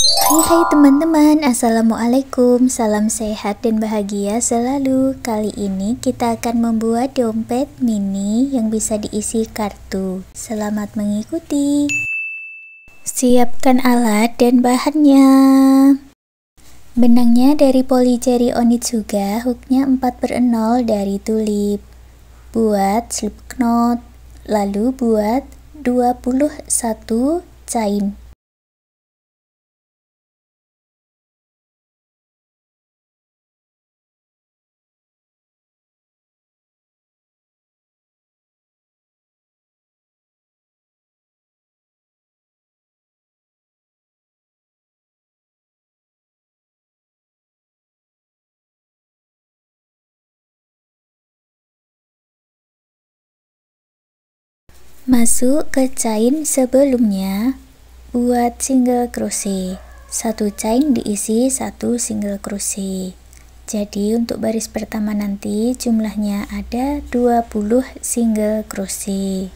Hai teman-teman, Assalamualaikum, salam sehat dan bahagia selalu. Kali ini kita akan membuat dompet mini yang bisa diisi kartu. Selamat mengikuti. Siapkan alat dan bahannya. Benangnya dari Polycherry Onitsuga, hooknya 4/0 dari tulip. Buat slip knot, lalu buat 21 chain. Masuk ke chain sebelumnya, buat single crochet. Satu chain diisi satu single crochet. Jadi untuk baris pertama nanti jumlahnya ada 20 single crochet.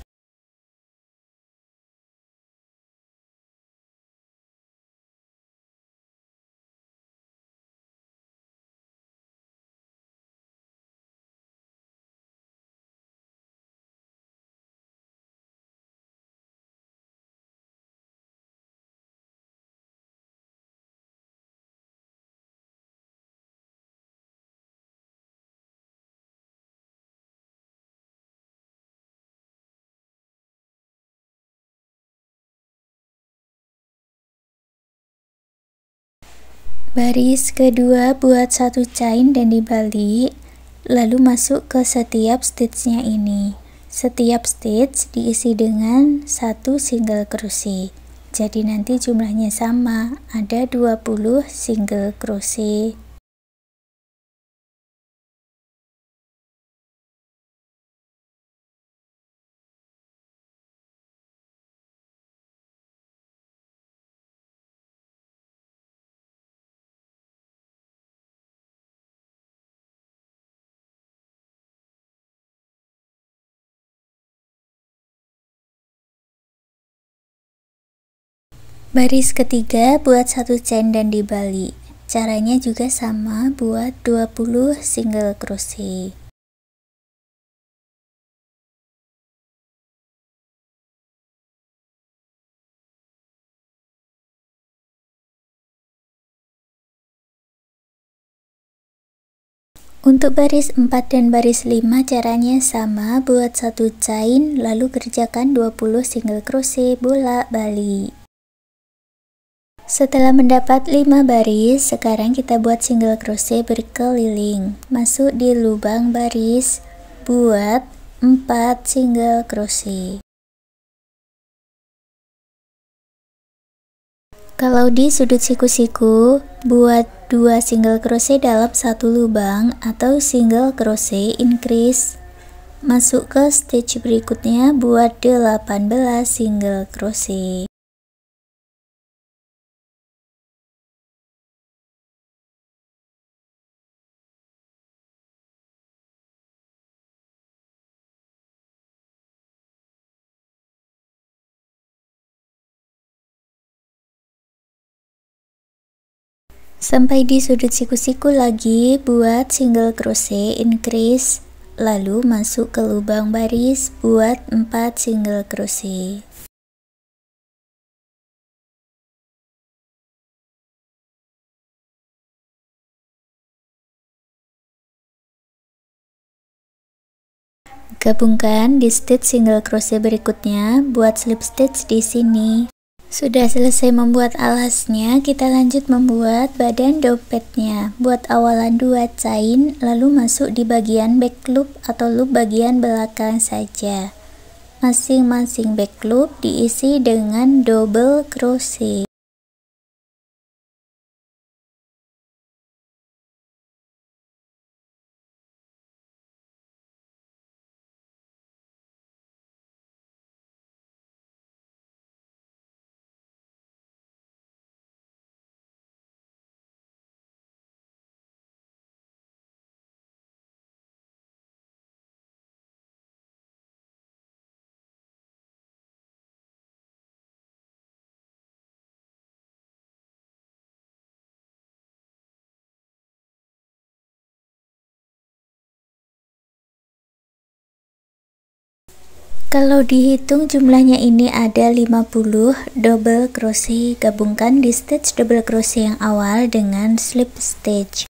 Baris kedua buat satu chain dan dibalik, lalu masuk ke setiap stitchnya ini. Setiap stitch diisi dengan satu single crochet. Jadi nanti jumlahnya sama, ada 20 single crochet. Baris ketiga buat satu chain dan dibalik. Caranya juga sama, buat 20 single crochet. Untuk baris 4 dan baris 5 caranya sama, buat satu chain lalu kerjakan 20 single crochet bolak-balik. Setelah mendapat 5 baris, sekarang kita buat single crochet berkeliling. Masuk di lubang baris, buat 4 single crochet. Kalau di sudut siku-siku, buat 2 single crochet dalam satu lubang atau single crochet increase. Masuk ke stitch berikutnya, buat 18 single crochet. Sampai di sudut siku-siku lagi, buat single crochet increase, lalu masuk ke lubang baris, buat 4 single crochet. Gabungkan di stitch single crochet berikutnya, buat slip stitch di sini. Sudah selesai membuat alasnya, kita lanjut membuat badan dompetnya. Buat awalan 2 chain, lalu masuk di bagian back loop atau loop bagian belakang saja. Masing-masing back loop diisi dengan double crochet. Kalau dihitung jumlahnya ini ada 50 double crochet. Gabungkan di stitch double crochet yang awal dengan slip stitch.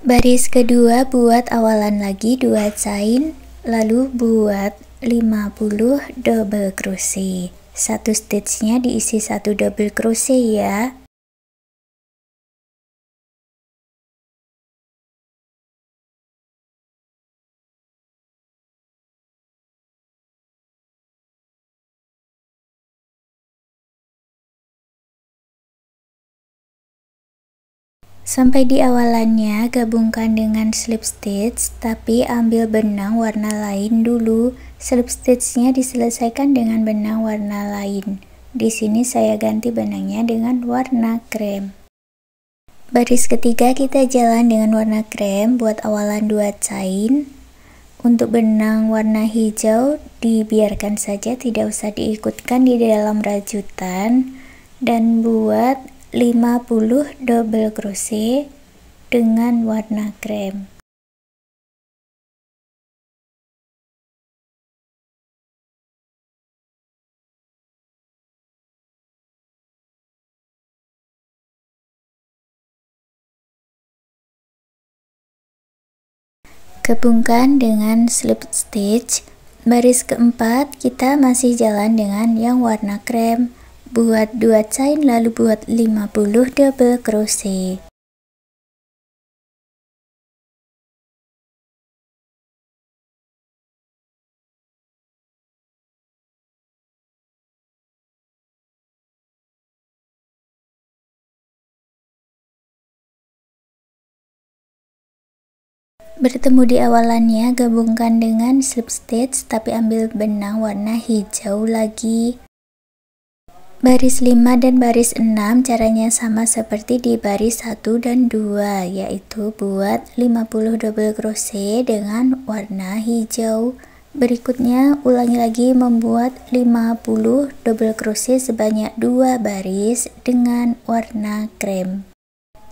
Baris kedua buat awalan lagi 2 chain, lalu buat 50 double crochet. Satu stitchnya diisi 1 double crochet ya. Sampai di awalannya gabungkan dengan slip stitch, tapi ambil benang warna lain dulu. Slip stitchnya diselesaikan dengan benang warna lain. Di sini saya ganti benangnya dengan warna krem. Baris ketiga kita jalan dengan warna krem buat awalan 2 chain. Untuk benang warna hijau dibiarkan saja, tidak usah diikutkan di dalam rajutan, dan buat 50 double crochet dengan warna krem. Gabungkan dengan slip stitch. Baris keempat kita masih jalan dengan yang warna krem. Buat 2 chain lalu buat 50 double crochet. Bertemu di awalannya gabungkan dengan slip stitch, tapi ambil benang warna hijau lagi. Baris 5 dan baris 6 caranya sama seperti di baris 1 dan 2, yaitu buat 50 double crochet dengan warna hijau. Berikutnya ulangi lagi membuat 50 double crochet sebanyak 2 baris dengan warna krem.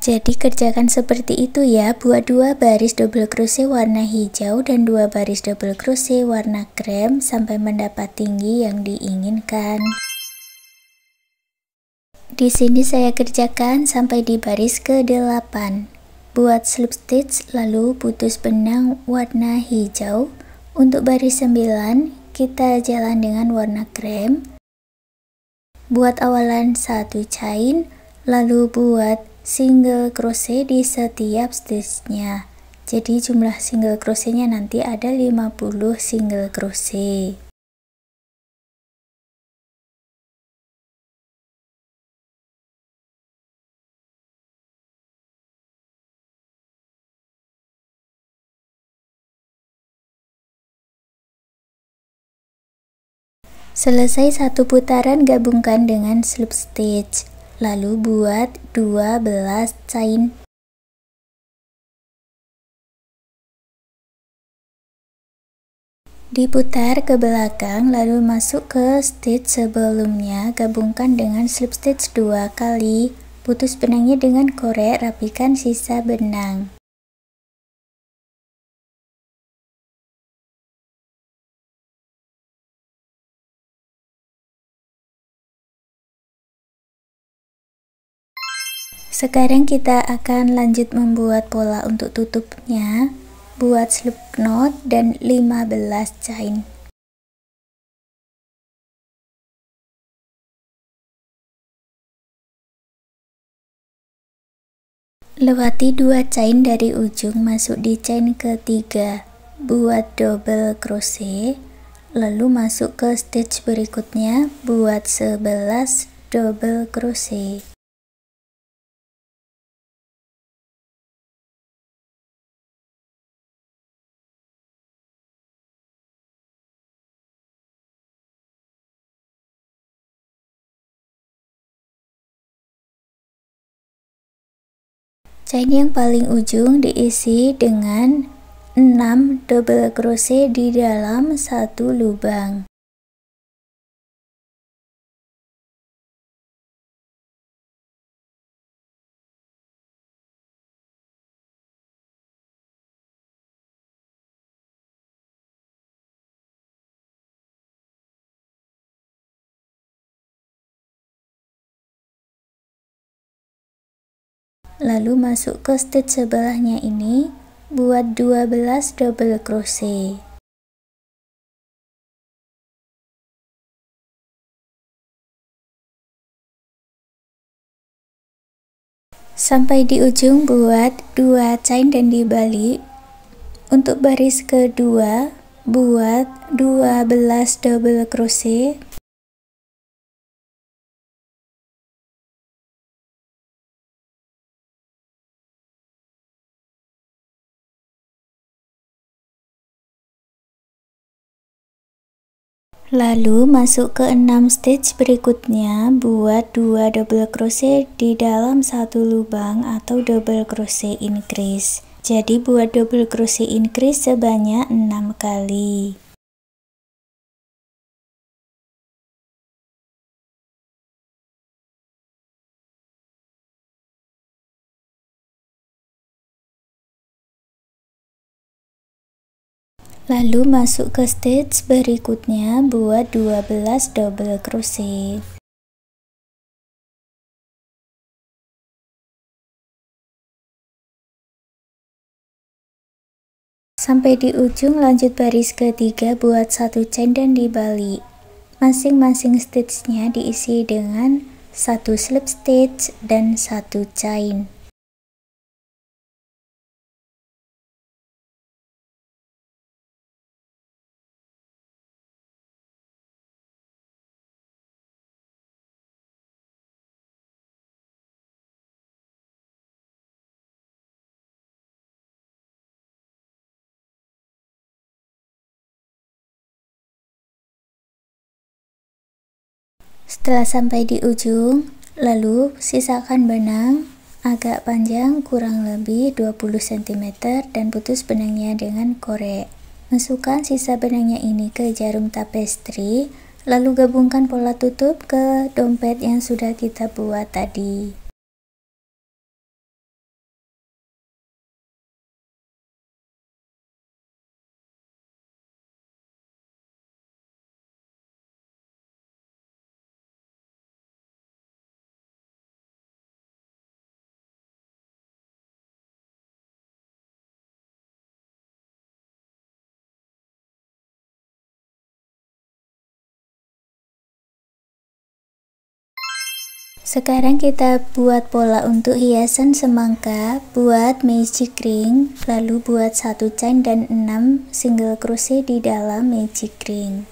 Jadi kerjakan seperti itu ya, buat 2 baris double crochet warna hijau dan 2 baris double crochet warna krem sampai mendapat tinggi yang diinginkan. Di sini saya kerjakan sampai di baris ke-8. Buat slip stitch lalu putus benang warna hijau. Untuk baris 9 kita jalan dengan warna krem. Buat awalan 1 chain, lalu buat single crochet di setiap stitchnya. Jadi jumlah single crochetnya nanti ada 50 single crochet. Selesai satu putaran gabungkan dengan slip stitch, lalu buat 12 chain. Diputar ke belakang lalu masuk ke stitch sebelumnya, gabungkan dengan slip stitch 2 kali, putus benangnya dengan korek, rapikan sisa benang. Sekarang kita akan lanjut membuat pola untuk tutupnya. Buat slip knot dan 15 chain. Lewati 2 chain dari ujung, masuk di chain ketiga, buat double crochet, lalu masuk ke stitch berikutnya, buat 11 double crochet. Chain yang paling ujung diisi dengan 6 double crochet di dalam satu lubang. lalu masuk ke stitch sebelahnya ini, buat 12 double crochet. Sampai di ujung buat 2 chain dan dibalik. Untuk baris kedua buat 12 double crochet. Lalu masuk ke 6 stitch berikutnya, buat 2 double crochet di dalam satu lubang atau double crochet increase. Jadi buat double crochet increase sebanyak 6 kali. Lalu masuk ke stitch berikutnya, buat 12 double crochet. Sampai di ujung lanjut baris ketiga, buat 1 chain dan dibalik. Masing-masing stitchnya diisi dengan 1 slip stitch dan 1 chain. Setelah sampai di ujung, lalu sisakan benang agak panjang kurang lebih 20 cm dan putus benangnya dengan korek. Masukkan sisa benangnya ini ke jarum tapestri, lalu gabungkan pola tutup ke dompet yang sudah kita buat tadi. Sekarang kita buat pola untuk hiasan semangka. Buat magic ring, lalu buat 1 chain dan 6 single crochet di dalam magic ring.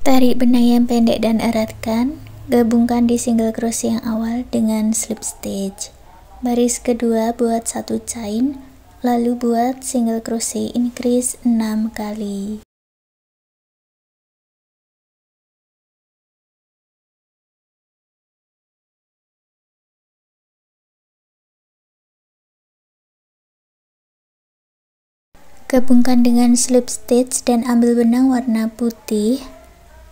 Tarik benang yang pendek dan eratkan, gabungkan di single crochet yang awal dengan slip stitch. Baris kedua buat 1 chain, lalu buat single crochet increase 6 kali. Gabungkan dengan slip stitch dan ambil benang warna putih.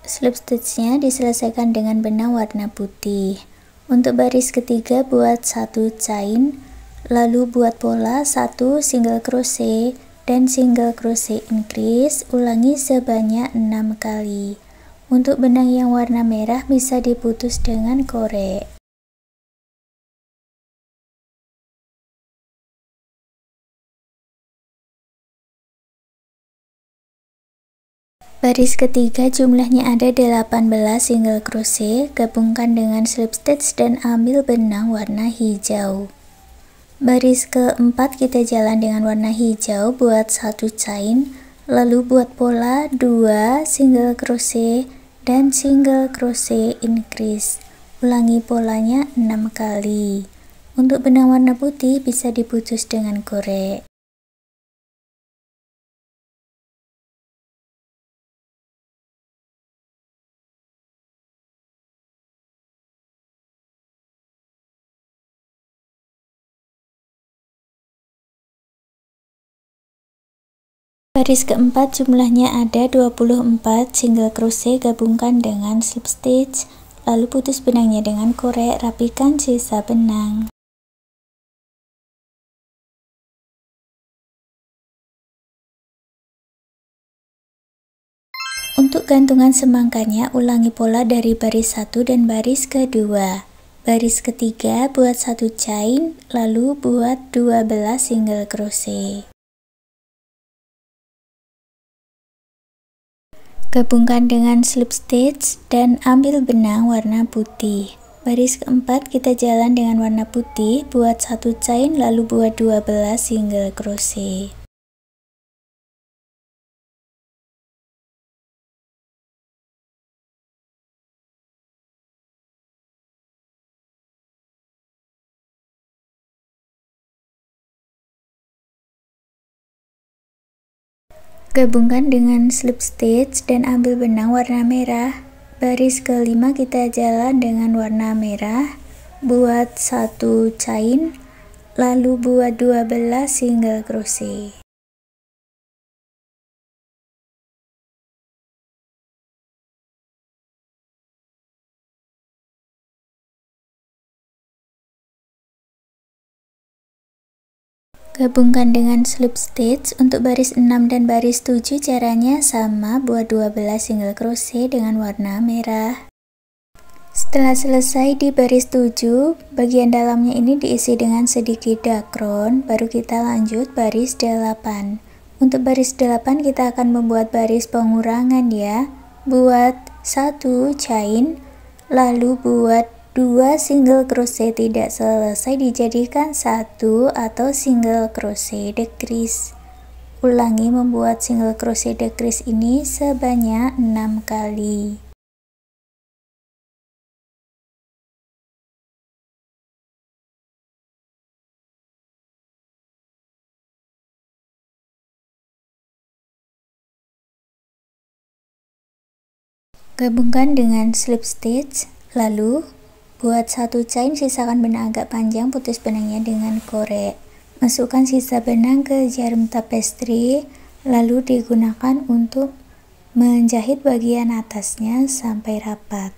Slip stitchnya diselesaikan dengan benang warna putih. Untuk baris ketiga buat 1 chain, lalu buat pola 1 single crochet dan single crochet increase, ulangi sebanyak 6 kali. Untuk benang yang warna merah bisa diputus dengan korek. Baris ketiga jumlahnya ada 18 single crochet, gabungkan dengan slip stitch dan ambil benang warna hijau. Baris keempat kita jalan dengan warna hijau, buat 1 chain, lalu buat pola 2 single crochet dan single crochet increase. Ulangi polanya 6 kali. Untuk benang warna putih bisa diputus dengan korek. Baris keempat jumlahnya ada 24 single crochet, gabungkan dengan slip stitch, lalu putus benangnya dengan korek, rapikan sisa benang. Untuk gantungan semangkanya, ulangi pola dari baris 1 dan baris kedua. Baris ketiga buat 1 chain, lalu buat 12 single crochet. Gabungkan dengan slip stitch dan ambil benang warna putih. Baris keempat kita jalan dengan warna putih, buat 1 chain lalu buat 12 single crochet. Gabungkan dengan slip stitch dan ambil benang warna merah. Baris kelima kita jalan dengan warna merah, buat 1 chain lalu buat 12 single crochet. Gabungkan dengan slip stitch. Untuk baris 6 dan baris 7 caranya sama, buat 12 single crochet dengan warna merah. Setelah selesai di baris 7, bagian dalamnya ini diisi dengan sedikit dakron, baru kita lanjut baris 8. Untuk baris 8 kita akan membuat baris pengurangan ya. Buat 1 chain, lalu buat 2 single crochet tidak selesai dijadikan 1 atau single crochet decrease. Ulangi membuat single crochet decrease ini sebanyak 6 kali. Gabungkan dengan slip stitch, lalu buat 1 chain, sisakan benang agak panjang, putus benangnya dengan korek. Masukkan sisa benang ke jarum tapestry, lalu digunakan untuk menjahit bagian atasnya sampai rapat.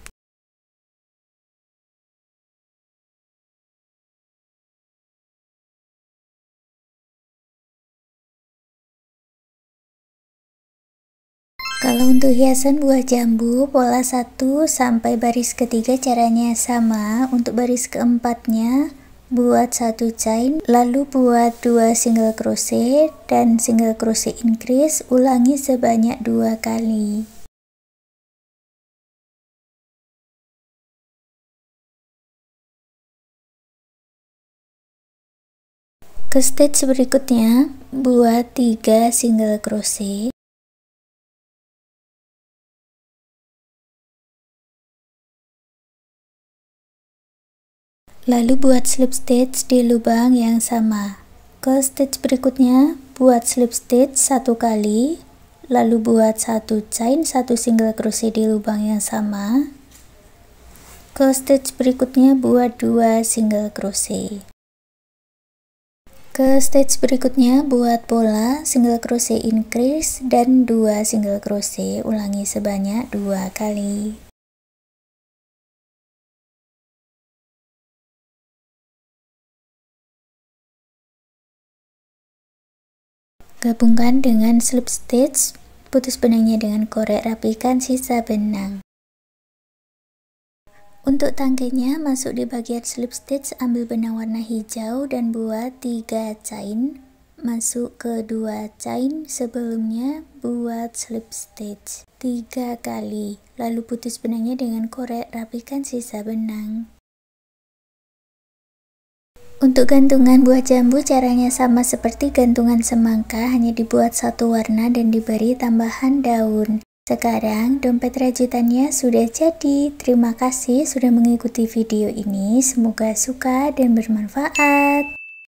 Kalau untuk hiasan buah jambu, pola 1 sampai baris ketiga caranya sama. Untuk baris keempatnya, buat 1 chain, lalu buat 2 single crochet dan single crochet increase, ulangi sebanyak 2 kali. Ke stage berikutnya, buat 3 single crochet. Lalu buat slip stitch di lubang yang sama. Ke stitch berikutnya, buat slip stitch 1 kali, lalu buat 1 chain, 1 single crochet di lubang yang sama. Ke stitch berikutnya buat 2 single crochet. Ke stitch berikutnya buat pola single crochet increase dan 2 single crochet, ulangi sebanyak 2 kali. Gabungkan dengan slip stitch, putus benangnya dengan korek, rapikan sisa benang. Untuk tangkainya, masuk di bagian slip stitch, ambil benang warna hijau dan buat 3 chain, masuk ke 2 chain, sebelumnya buat slip stitch 3 kali, lalu putus benangnya dengan korek, rapikan sisa benang. Untuk gantungan buah jambu caranya sama seperti gantungan semangka, hanya dibuat 1 warna dan diberi tambahan daun. Sekarang dompet rajutannya sudah jadi. Terima kasih sudah mengikuti video ini, semoga suka dan bermanfaat.